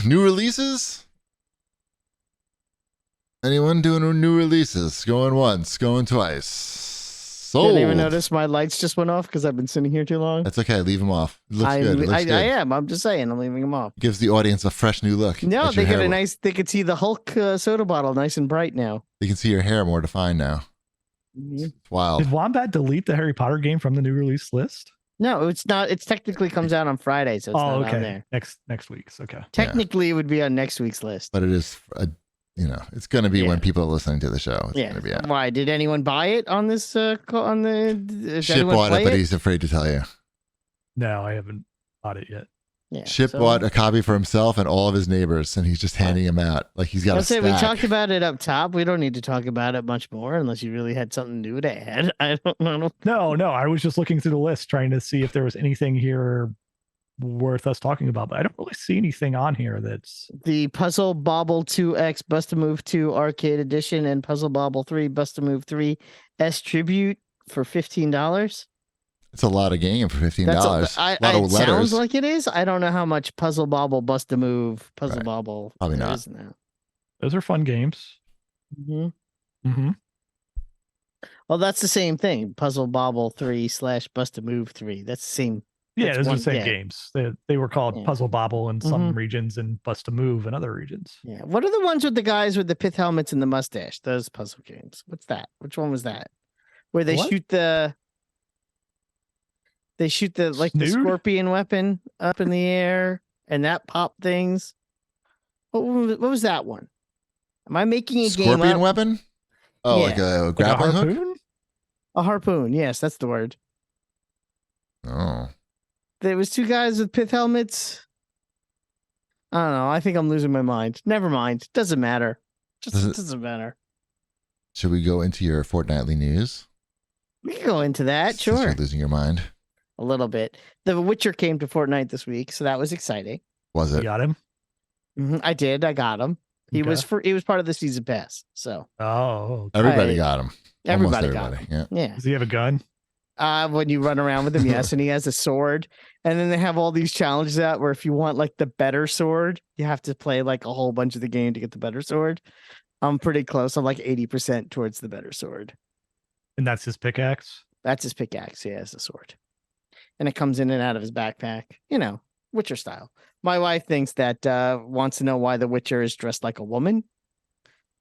New releases? Anyone doing new releases? Going once, going twice. Sold. Didn't even notice my lights just went off because I've been sitting here too long. That's okay. Leave them off. It looks good. It looks good. I am. I'm just saying. I'm leaving them off. Gives the audience a fresh new look. No, they get a nice. They can see the Hulk soda bottle, nice and bright now. They can see your hair more defined now. Mm-hmm. It's wild. Did Wombat delete the Harry Potter game from the new release list? No, it's not. It technically comes out on Friday, so it's not on there. Next week's. Okay. Technically, it would be on next week's list. But it is, it's going to be when people are listening to the show. It's gonna be out. Why did anyone buy it on this? On the Ship bought it, but he's afraid to tell you. No, I haven't bought it yet. Yeah, Ship bought a copy for himself and all of his neighbors, and he's just handing them out like he's got a stack. We talked about it up top. We don't need to talk about it much more unless you really had something new to add. I don't know. No. I was just looking through the list trying to see if there was anything here worth us talking about, but I don't really see anything on here that's the Puzzle Bobble 2X Bust a Move 2 Arcade Edition and Puzzle Bobble 3 Bust a Move 3 S Tribute for $15. It's a lot of game for $15. A lot of letters. Sounds like it is. I don't know how much Puzzle Bobble Bust a Move Bobble probably not. Is now. Those are fun games. Mm-hmm. Well, that's the same thing. Puzzle Bobble 3 / Bust a Move 3. That's the same. Yeah, those are the same games. They were called Puzzle Bobble in some regions and Bust a Move in other regions. Yeah. What are the ones with the guys with the pith helmets and the mustache? Those puzzle games. What's that? Which one was that? Where they shoot the the scorpion weapon up in the air and that pop things. What was that one? Am I making a game up? Scorpion weapon? Oh, like a grappling hook? A harpoon. Yes, that's the word. Oh. There was two guys with pith helmets. I don't know. I think I'm losing my mind. Never mind. Doesn't matter. Doesn't matter. Should we go into your fortnightly news? We can go into that. Since sure. You're losing your mind. A little bit. The Witcher came to Fortnite this week, so that was exciting. Was it? You got him? I did. I got him. He was part of the season pass. So. Oh. Everybody got him. Everybody got him. Yeah. Does he have a gun? When you run around with him, yes, and he has a sword. And then they have all these challenges out where if you want like the better sword, you have to play like a whole bunch of the game to get the better sword. I'm pretty close. I'm like 80% towards the better sword. And that's his pickaxe? That's his pickaxe. He has a sword. And it comes in and out of his backpack. Witcher style. My wife thinks that wants to know why the Witcher is dressed like a woman.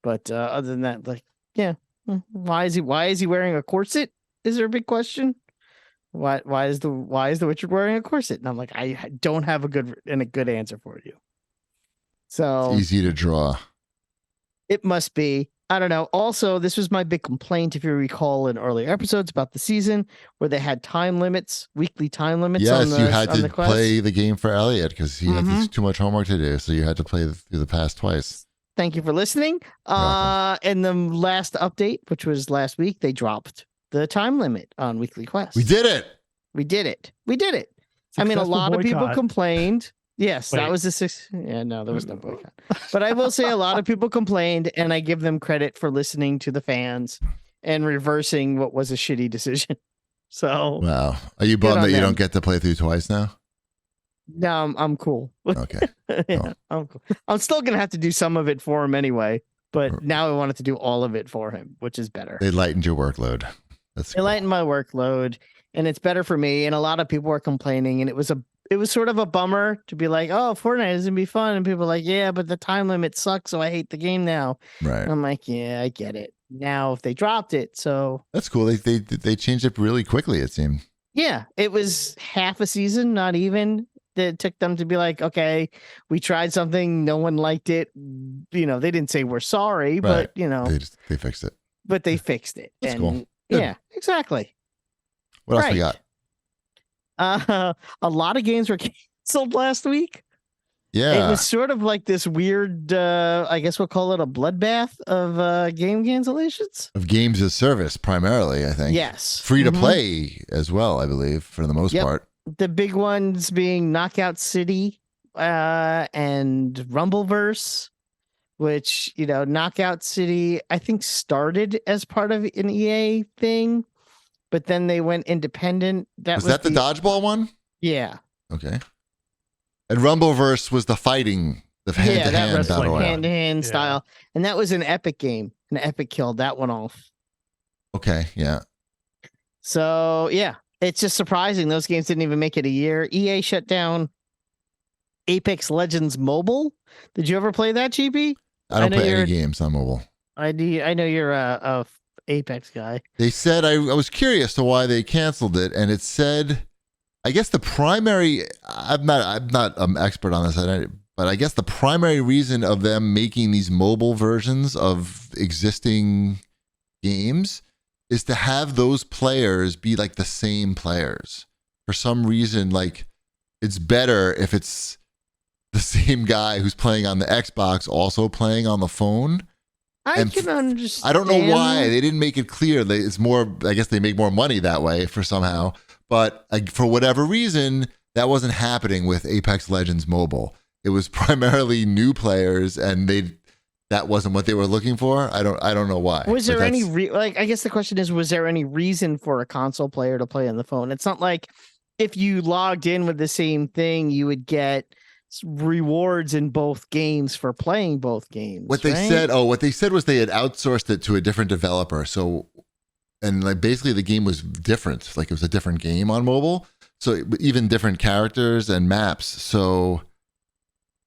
But other than that, why is he wearing a corset? Is there a big question? Why is the Witcher wearing a corset? And I'm like, I don't have a good answer for you. So it's easy to draw. It must be. I don't know. Also, this was my big complaint, if you recall, in earlier episodes about the season where they had time limits, weekly time limits. Yes, you had to play the game for Elliot because he had too much homework to do. So you had to play through the past twice. Thank you for listening. And the last update, which was last week, they dropped the time limit on weekly quests. We did it. I mean, a lot of people complained. Yes, Wait. That was the 6. Yeah, no, there was no boycott. But I will say a lot of people complained, and I give them credit for listening to the fans and reversing what was a shitty decision. So, wow, are you bummed that you don't get to play through twice now? No, I'm cool. Okay, I'm cool. I'm still gonna have to do some of it for him anyway, but now I wanted to do all of it for him, which is better. They lightened your workload. They lightened my workload, and it's better for me. And a lot of people were complaining, and it was sort of a bummer to be like, oh, Fortnite is gonna be fun, and people are like, yeah, but the time limit sucks, so I hate the game now. Right. And I'm like, yeah, I get it. Now if they dropped it, so that's cool. They changed it really quickly, it seemed. Yeah, it was half a season, not even. It took them to be like, okay, we tried something, no one liked it. They didn't say we're sorry, right. but they fixed it. But they fixed it. That's and cool. Yeah, exactly. What else we got? A lot of games were canceled last week. Yeah. It was sort of like this weird, I guess we'll call it a bloodbath of game cancellations. Of games as service, primarily, I think. Yes. Free to play as well, I believe, for the most part. The big ones being Knockout City and Rumbleverse, which, Knockout City, I think, started as part of an EA thing, but then they went independent. Was that the dodgeball one? Yeah. Okay. And Rumbleverse was the fighting The hand-to-hand wrestling battle one. royale. hand-to-hand Yeah. style, and that was an Epic game. And Epic killed that one off. Okay, yeah. So yeah, it's just surprising those games didn't even make it a year. EA shut down Apex Legends Mobile. Did you ever play that, GB? I don't know play you're- any games on mobile. I know you're a Apex guy. They said I was curious to why they canceled it, and it said, I guess the primary. I'm not an expert on this, but I guess the primary reason of them making these mobile versions of existing games is to have those players be like the same players. For some reason, like it's better if it's the same guy who's playing on the Xbox also playing on the phone. I And can understand. I don't know why they didn't make it clear. It's more, I guess they make more money that way for somehow. But for whatever reason, that wasn't happening with Apex Legends Mobile. It was primarily new players, and that wasn't what they were looking for. I don't know why. Was But there any that's- I guess the question is, was there any reason for a console player to play on the phone? It's not like if you logged in with the same thing, you would get rewards in both games for playing both games. What they said was they had outsourced it to a different developer. So, and like basically the game was different. Like it was a different game on mobile. So even different characters and maps. So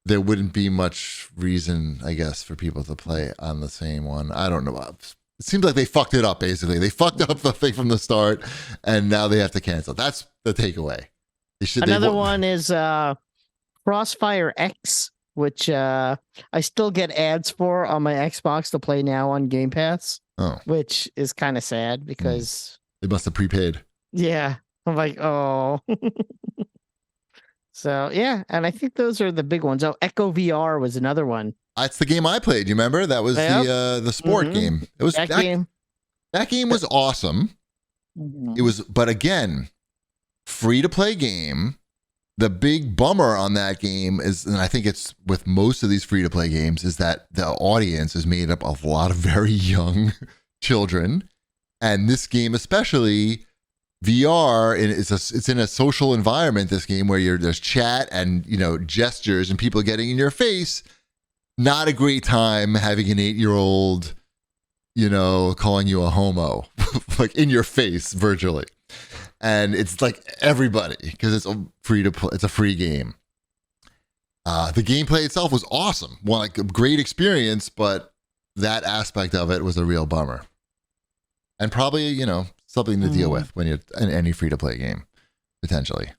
there wouldn't be much reason, I guess, for people to play on the same one. I don't know. It seems like they fucked it up, basically. They fucked up the thing from the start, and now they have to cancel. That's the takeaway. Another one is Crossfire X, which I still get ads for on my Xbox to play now on Game Pass, which is kind of sad because they must have prepaid. Yeah, I'm like, oh. So yeah, and I think those are the big ones. Oh, Echo VR was another one. That's the game I played. You remember? That was the sport game. It was that game. That game was awesome. Mm-hmm. It was, but again, free to play game. The big bummer on that game is, and I think it's with most of these free to play games, is that the audience is made up of a lot of very young children, and this game especially. VR, and it's in a social environment, this game, where there's chat and gestures and people getting in your face. Not a great time having an 8-year-old calling you a homo like in your face virtually. And it's like everybody, because it's free to play. It's a free game. The gameplay itself was awesome. Well, like a great experience, but that aspect of it was a real bummer. And probably, something to deal with when you're in any free-to-play game, potentially.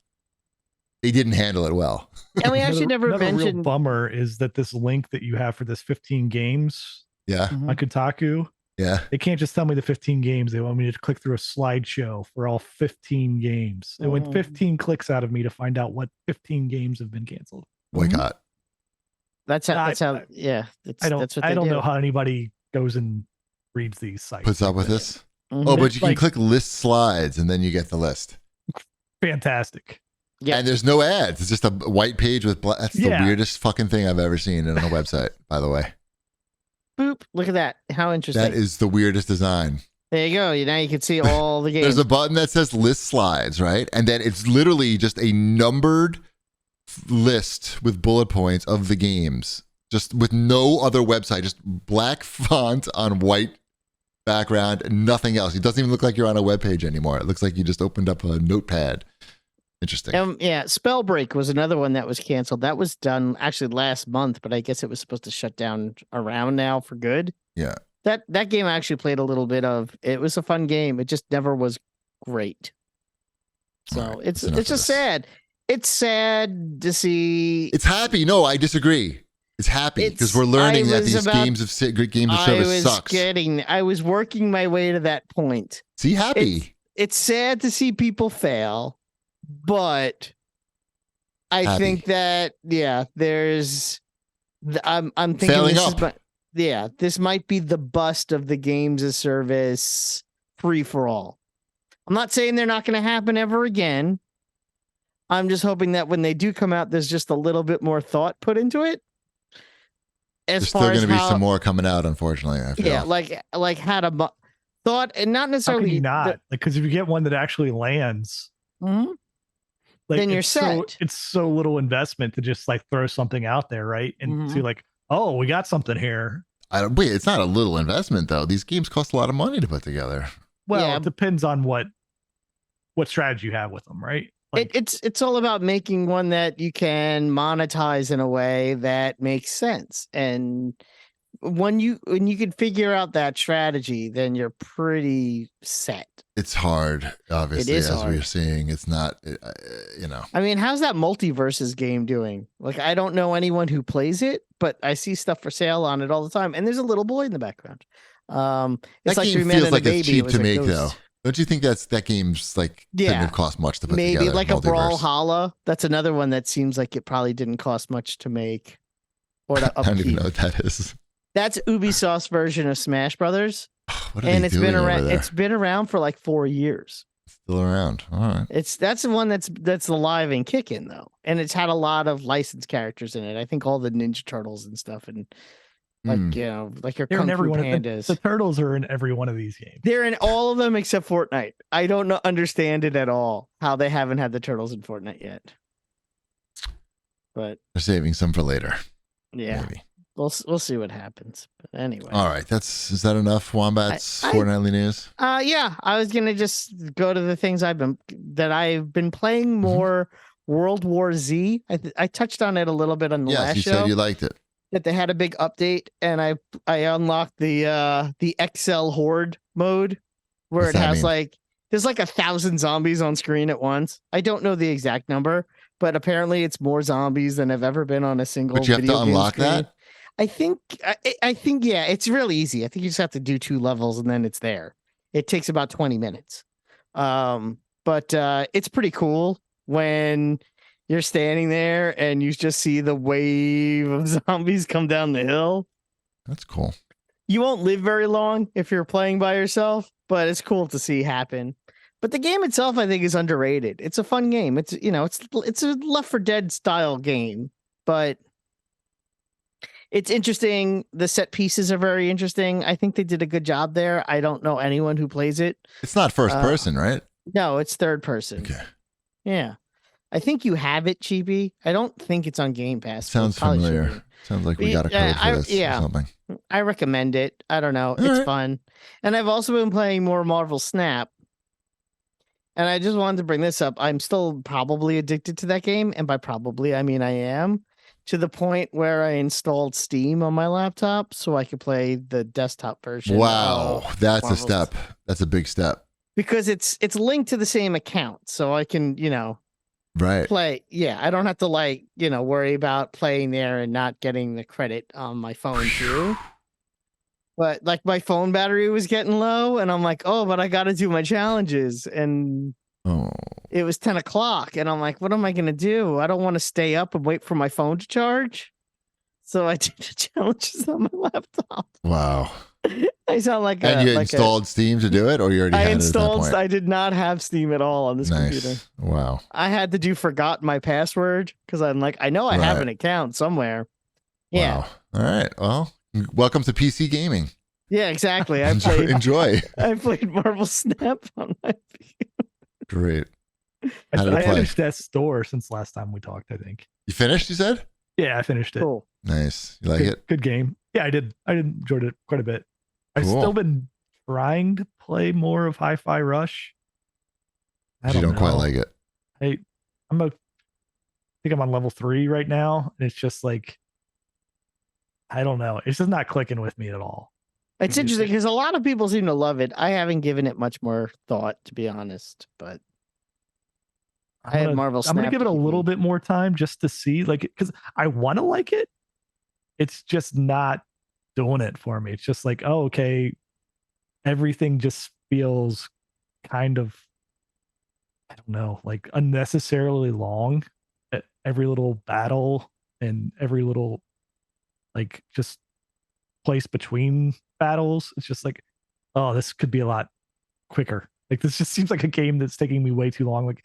They didn't handle it well. And we actually never another mentioned. real bummer is that this link that you have for this 15 games Yeah. on Kotaku, they can't just tell me the 15 games. They want me to click through a slideshow for all 15 games. It went 15 clicks out of me to find out what 15 games have been canceled. Boycott. That's how. Yeah, I don't do. know how anybody goes and reads these sites. Puts up with this. Mm-hmm. Oh, but you can Like- click list slides and then you get the list. Fantastic. Yeah. And there's no ads. It's just a white page with black. That's the weirdest fucking thing I've ever seen on a website, by the way. Boop! Look at that. How interesting. That is the weirdest design. There you go. Now you can see all the games. There's a button that says list slides, right? And then it's literally just a numbered list with bullet points of the games, just with no other website, just black font on white background and nothing else. It doesn't even look like you're on a web page anymore. It looks like you just opened up a notepad. Interesting. Yeah, Spellbreak was another one that was canceled. That was done actually last month, but I guess it was supposed to shut down around now for good. Yeah. That game I actually played a little bit of. It was a fun game. It just never was great. So Right, it's enough of just this. sad. It's sad to see. It's happy. No, I disagree. It's happy because we're learning that these games of service sucks. I was working my way to that point. See, happy. It's sad to see people fail, but I Happy. think that there's. I'm thinking Failing this up. this might be the bust of the games as service free for all. I'm not saying they're not going to happen ever again. I'm just hoping that when they do come out, there's just a little bit more thought put into it. There's still going to be some more coming out, unfortunately. I feel. like how to thought, and not How necessarily can you not? Because if you get one that actually lands, Mhm. Like, then you're it's so little investment to just like throw something out there, right? And see like, oh, we got something here. Wait, it's not a little investment though. These games cost a lot of money to put together. Well, it depends on what strategy you have with them, right? Like, it's all about making one that you can monetize in a way that makes sense. And when you can figure out that strategy, then you're pretty set. It's hard, obviously, as we're seeing. It's not, I mean, how's that multiverses game doing? Like, I don't know anyone who plays it, but I see stuff for sale on it all the time. And there's a little boy in the background. It's that like game feels like it's cheap to make, though. Don't you think that game's like didn't have cost much to put together? Maybe like a Brawlhalla. That's another one that seems like it probably didn't cost much to make or to upkeep. I don't even know what that is. That's Ubisoft's version of Smash Brothers. And it's been around. It's been around for like 4 years. Still around. All right. That's the one that's alive and kicking though, and it's had a lot of licensed characters in it. I think all the Ninja Turtles and stuff, and like like your Kung Fu Pandas. The turtles are in every one of these games. They're in all of them except Fortnite. I don't understand it at all how they haven't had the turtles in Fortnite yet. But they're saving some for later. Yeah. Maybe. We'll see what happens. But anyway. All right. Is that enough, Wombat's Fortnite news? Yeah. I was gonna just go to the things I've been playing more. World War Z. I touched on it a little bit on the last show. Yes, you said you liked it. That they had a big update, and I unlocked the XL Horde mode, where it has there's like 1,000 zombies on screen at once. I don't know the exact number, but apparently it's more zombies than have ever been on a single. But you have to unlock that. I think yeah, it's really easy. I think you just have to do 2 levels and then it's there. It takes about 20 minutes, but it's pretty cool when you're standing there and you just see the wave of zombies come down the hill. That's cool. You won't live very long if you're playing by yourself, but it's cool to see happen. But the game itself, I think, is underrated. It's a fun game. It's a Left 4 Dead style game, but it's interesting. The set pieces are very interesting. I think they did a good job there. I don't know anyone who plays it. It's not first person, right? No, it's third person. Okay. Yeah. I think you have it, Cheapy. I don't think it's on Game Pass. Sounds familiar. Sounds like we got a code for this or something. I recommend it. I don't know. It's fun. And I've also been playing more Marvel Snap. And I just wanted to bring this up. I'm still probably addicted to that game. And by probably, I mean I am. To the point where I installed Steam on my laptop so I could play the desktop version. Wow. That's a step. That's a big step. Because it's linked to the same account. So I can, right. play. Yeah, I don't have to worry about playing there and not getting the credit on my phone too. But like my phone battery was getting low and I'm like, oh, but I got to do my challenges. And it was 10 o'clock and I'm like, what am I going to do? I don't want to stay up and wait for my phone to charge. So I did the challenges on my laptop. Wow. I sound like and you installed Steam to do it, or you already had it at that point? I did not have Steam at all on this computer. Wow. I had to do forgot my password because I'm like, I know I have an account somewhere. Yeah. Wow. All right. Well, welcome to PC gaming. Yeah, exactly. Enjoy. I played Marvel Snap on my PC. Great. I finished that store since last time we talked, I think. You finished, you said? Yeah, I finished it. Cool. Nice. You like it? Good game. Yeah, I did. I enjoyed it quite a bit. I've still been trying to play more of Hi-Fi Rush. You don't quite like it. I think I'm on level 3 right now, and it's just like, I don't know. It's just not clicking with me at all. It's interesting because a lot of people seem to love it. I haven't given it much more thought, to be honest, but I had Marvel Snap. I'm going to give it a little bit more time just to see, because I want to like it. It's just not doing it for me. It's just like, oh, okay. Everything just feels kind of, I don't know, like unnecessarily long at every little battle and every little, just place between battles. It's just like, oh, this could be a lot quicker. This just seems like a game that's taking me way too long. Like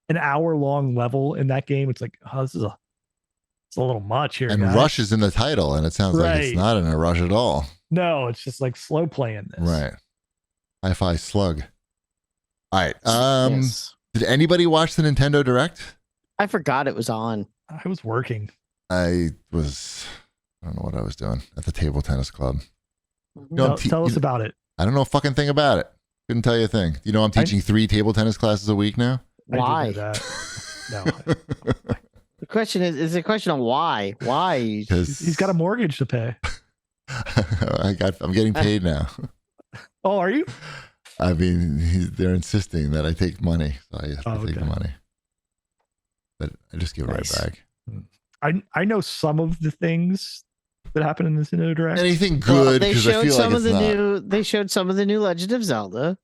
an hour-long level in that game. It's like, oh, it's a little much here. And guys. Rush is in the title, and it sounds like it's not in a rush at all. No, it's just like slow playing this. Right. Hi-Fi Slug. All right. Yes. Did anybody watch the Nintendo Direct? I forgot it was on. I was working. I don't know what I was doing at the table tennis club. Tell us about it. I don't know a fucking thing about it. Couldn't tell you a thing. You know, I'm teaching 3 table tennis classes a week now. Why? I do know that. No. The question is a question of why. Why? He's got a mortgage to pay. I'm getting paid now. Oh, are you? I mean, they're insisting that I take money, so I have to take the money. But I just give it right back. I know some of the things that happen in this Nintendo Direct. Anything good? They Because I showed feel some like of it's the not. new. They showed some of the new Legend of Zelda.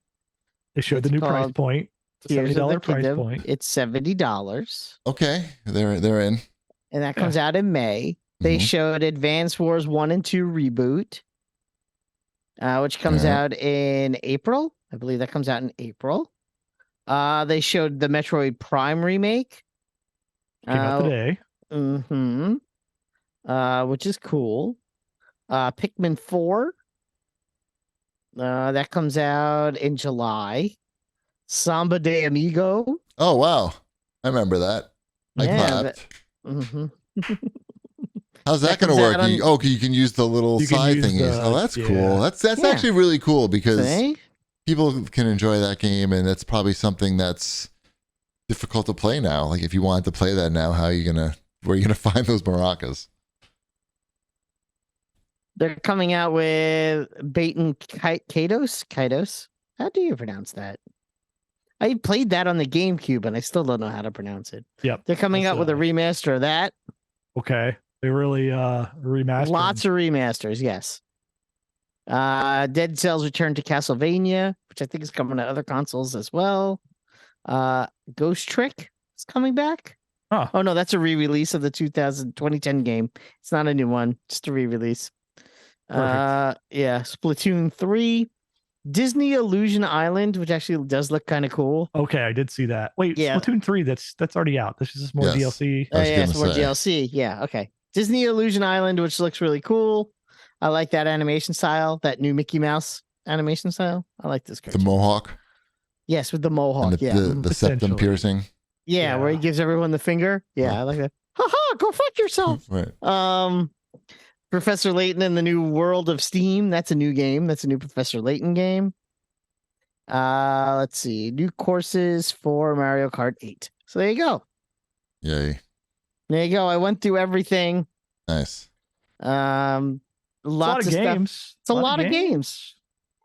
They showed the new price point. The Tears of the $70 price Kingdom. point. It's $70, Okay, they're in. and that comes out in May. They Mhm. showed Advance Wars 1 and 2 reboot, which comes out in April. I believe that comes out in April. They showed the Metroid Prime remake. Came out today. Which is cool. Pikmin 4. That comes out in July. Samba de Amigo. Oh wow, I remember that. I clapped. How's that going to work? You can use the little side thingies. That's cool. That's actually really cool because people can enjoy that game, and that's probably something that's difficult to play now. Like if you wanted to play that now, where are you gonna find those maracas? They're coming out with Baton Kaitos. How do you pronounce that? I played that on the GameCube, and I still don't know how to pronounce it. Yep. They're coming out with a remaster of that. Okay. They really remastered. Lots of remasters, yes. Dead Cells Return to Castlevania, which I think is coming to other consoles as well. Ghost Trick is coming back. Huh. Oh no, that's a re-release of the 2010 game. It's not a new one, just a re-release. Splatoon 3, Disney Illusion Island, which actually does look kind of cool. Okay, I did see that. Wait, Splatoon 3, that's already out. This is just more DLC. It's more DLC. Yeah, okay. Disney Illusion Island, which looks really cool. I like that animation style, that new Mickey Mouse animation style. I like this character. The mohawk. Yes, with the mohawk. And the septum piercing. Yeah, where he gives everyone the finger. Yeah, I like that. Ha ha! Go fuck yourself. Right. Professor Layton and the New World of Steam. That's a new game. That's a new Professor Layton game. Let's see. New courses for Mario Kart 8. So there you go. Yay. There you go. I went through everything. Nice. Lots of games. Stuff. It's a lot of games.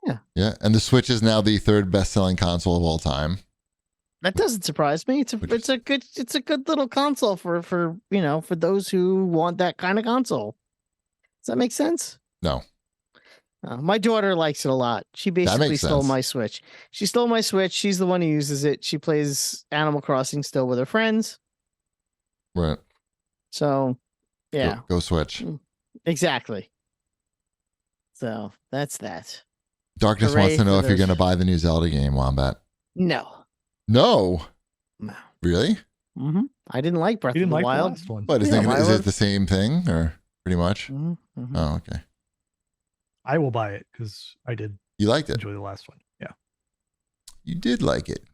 Yeah. Yeah, and the Switch is now the 3rd best-selling console of all time. That doesn't surprise me. It's a good little console for those who want that kind of console. Does that make sense? No. My daughter likes it a lot. She basically stole my Switch. She stole my Switch. She's the one who uses it. She plays Animal Crossing still with her friends. Right. So, yeah. Go Switch. Exactly. So, that's that. Darkness wants to know if you're going to buy the new Zelda game, Wombat. No. No? Really? Mm-hmm. I didn't like Breath of the Wild. The last one. But is it the same thing, or pretty much? Mm-hmm. Oh, okay. I will buy it because I did. You liked it? Enjoy the last one. Yeah. You did like it.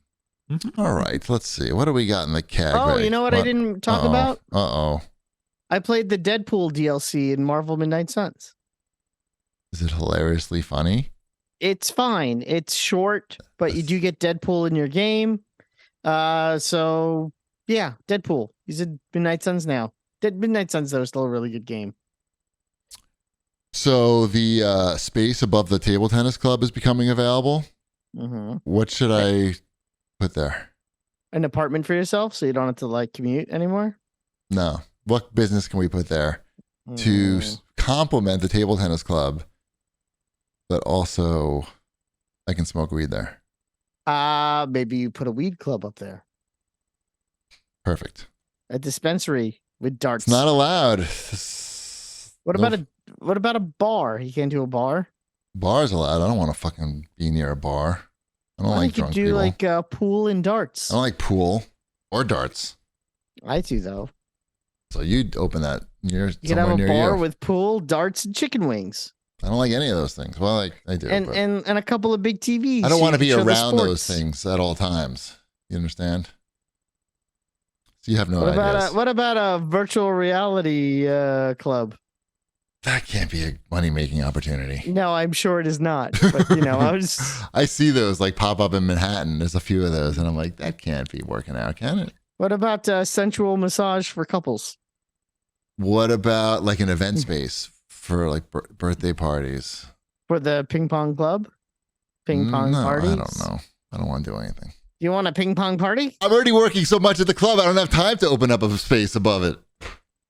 Mm-hmm. All right. Let's see. What do we got in the CAG? Oh, you know what I didn't talk about? Uh-oh. I played the Deadpool DLC in Marvel Midnight Suns. Is it hilariously funny? It's fine. It's short, but you do get Deadpool in your game. So yeah, Deadpool. He's in Midnight Suns now. Midnight Suns, though, is still a really good game. So the space above the table tennis club is becoming available. Mm-hmm. What should I put there? An apartment for yourself, so you don't have to commute anymore. No. What business can we put there to complement the table tennis club, but also I can smoke weed there? Maybe you put a weed club up there. Perfect. A dispensary with darts. It's not allowed. What about a bar? You can't do a bar. Bar's allowed. I don't want to fucking be near a bar. I don't like drunk people. You could do pool and darts. I don't like pool or darts. I do though. So you'd open that near you could have a bar with pool, darts, and chicken wings. I don't like any of those things. Well, I do. And a couple of big TVs. I don't want to be around those things at all times. You understand? So you have no What ideas. about a virtual reality club? That can't be a money-making opportunity. No, I'm sure it is not. But I see those like pop up in Manhattan. There's a few of those, and I'm like, that can't be working out, can it? What about sensual massage for couples? What about like an event space for like birthday parties? For the ping pong club? Ping pong parties? I don't know. I don't want to do anything. You want a ping pong party? I'm already working so much at the club. I don't have time to open up a space above it.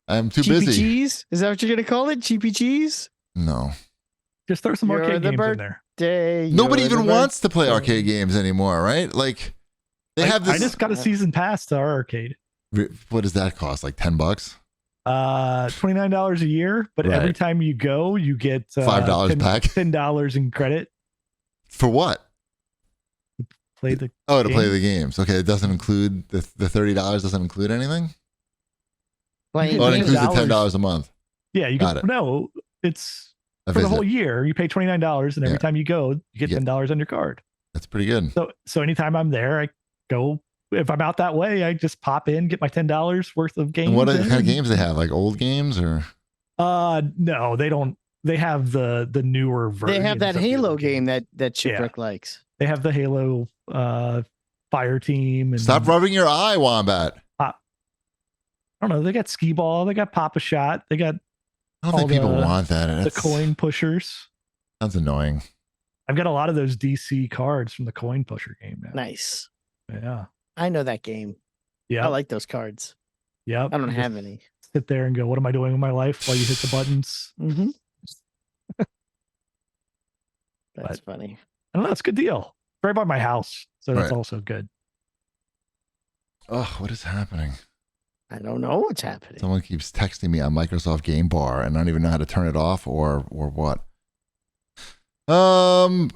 I'm too busy. Cheese? Is that what you're going to call it? Cheapy cheese? No. Just throw some arcade games in there. Nobody even wants to play arcade games anymore, right? Like they have this. I just got a season pass to our arcade. What does that cost? Like $10? $29 a year, but every time you go, you get $5 back. $10 in credit. For what? Play the to play the games. Okay, it doesn't include the $30 doesn't include anything? It includes the $10 a month. Yeah, you got it. No, it's for the whole year. You pay $29, and every time you go, you get $10 on your card. That's pretty good. So anytime I'm there, I go. If I'm out that way, I just pop in, get my $10 worth of games. And what kind of games they have? Like old games or? No, they don't. They have the newer version. They have that Halo game that Chipwreck likes. They have the Halo Fire Team. And Stop rubbing your eye, Wombat. I don't know. They got skee ball. They got Pop-A-Shot. They got. I don't think people want that. The coin pushers. Sounds annoying. I've got a lot of those DC cards from the coin pusher game now. Nice. Yeah. I know that game. Yeah. I like those cards. Yep. I don't have any. Sit there and go, what am I doing with my life while you hit the buttons? Mm-hmm. That's funny. I don't know. It's a good deal. Right by my house. So that's also good. Oh, what is happening? I don't know what's happening. Someone keeps texting me on Microsoft Game Bar and I don't even know how to turn it off or what. All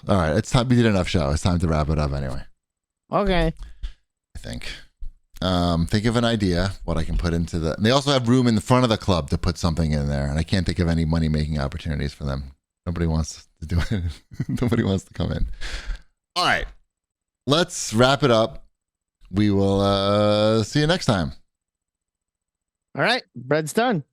right. It's time. We did enough show. It's time to wrap it up anyway. Okay. I think. Think of an idea, what I can put into the. They also have room in the front of the club to put something in there, and I can't think of any money making opportunities for them. Nobody wants to do it. Nobody wants to come in. All right, let's wrap it up. We will see you next time. All right, bread's done.